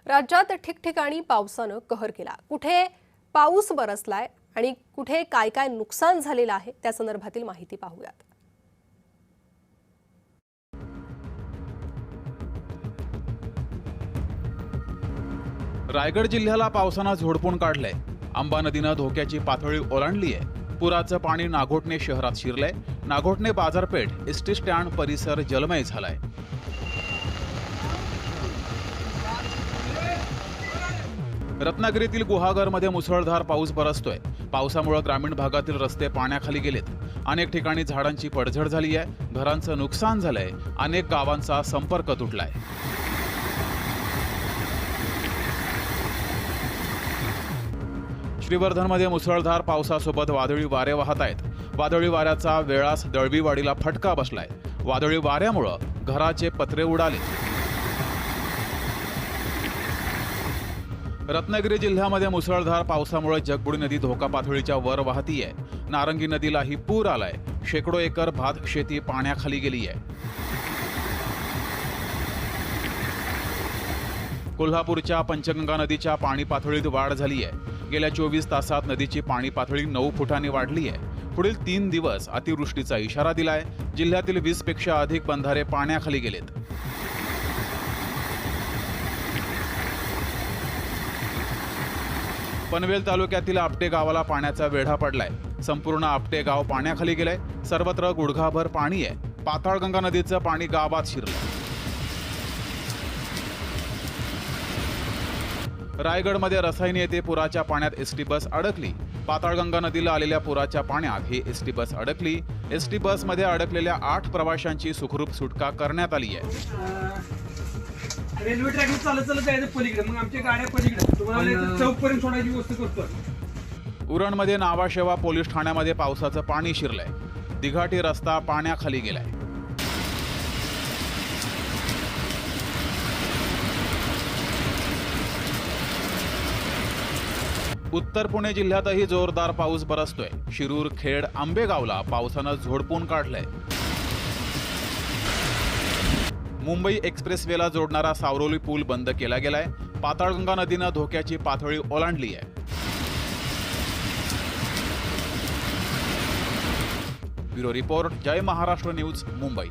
राज्यात ठिकठिकाणी पावसानं कहर केला। कुठे पाऊस बरसलाय आणि कुठे काय काय नुकसान झालेलं आहे त्या संदर्भातील माहिती पाहूयात। रायगड जिल्ह्याला पावसानं झोडपून काढलंय। अंबा नदीनं धोक्याची पातळी ओलांडली आहे। पुराचं पाणी नागोठणे शहरात शिरलंय। नागोठणे बाजारपेठ, एसटी स्टँड परिसर जलमय झालाय। रत्नागिरीतील गुहागरमध्ये मुसळधार पाऊस बरसतोय। पावसामुळे ग्रामीण भागातील रस्ते पाण्याखाली गेलेत। अनेक ठिकाणी झाडांची पडझड झाली आहे। घरांचं नुकसान झालंय। अनेक गावांचा संपर्क तुटलाय। श्रीवर्धनमध्ये मुसळधार पावसासोबत वादळी वारे वाहत आहेत। वादळी वाऱ्याचा वेळास दळवीवाडीला फटका बसलाय। वादळी वाऱ्यामुळे घराचे पत्रे उडाले। रत्नागिरी जिल्ह्यामध्ये मुसळधार पावसामुळे जगबुडी नदी धोका पातळीच्या वर वाहतीये। नारंगी नदीलाही पूर आलाय। शेकडो एकर भात शेती पाण्याखाली गेली आहे। कोल्हापूरच्या पंचगंगा नदीच्या पाणी पातळीत वाढ झाली आहे। गेल्या 24 तासात नदीची पाणी पातळी 9 फुटांनी वाढली आहे। पुढील 3 दिवस अतिवृष्टीचा इशारा दिलाय। जिल्ह्यातील 20 पेक्षा अधिक बंधारे पाण्याखाली गेलेत। पनवेल तालुक्यातील आपटे गावाला पाण्याचा वेढा पडलाय। संपूर्ण आपटे गाव पाण्याखाली गेलंय। सर्वत्र गुडघाभर पाणी आहे। पाताळगंगा नदीचं पाणी गावात शिरलंय। रायगडमध्ये रसायनी येथे पुराच्या पाण्यात एसटी बस अडकली। पाताळगंगा नदीला आलेल्या पुराच्या पाण्यात ही एसटी बस अडकली। एसटी बसमध्ये अडकलेल्या 8 प्रवाशांची सुखरूप सुटका करण्यात आली आहे। रेल्वे ट्रॅक चालत जायचं पलीकडे, मग आमच्या गाड्या पलीकडे तुम्हाला चौक पर्यंत सोडायची व्यवस्था करतो। उरणमध्ये नावाशेवा पोलीस ठाण्यामध्ये पावसाचं पाणी शिरलंय। दिघाटी रस्ता पाण्याखाली गेलाय। उत्तर पुणे जिल्ह्यातही जोरदार पाऊस बरसतोय। शिरूर, खेड, आंबेगावला पावसानं झोडपून काढलंय। मुंबई एक्सप्रेसवेला जोडणारा सावरोली पूल बंद केला गेलाय। पाताळगंगा नदीनं धोक्याची पातळी ओलांडली आहे। ब्युरो रिपोर्ट, जय महाराष्ट्र न्यूज, मुंबई।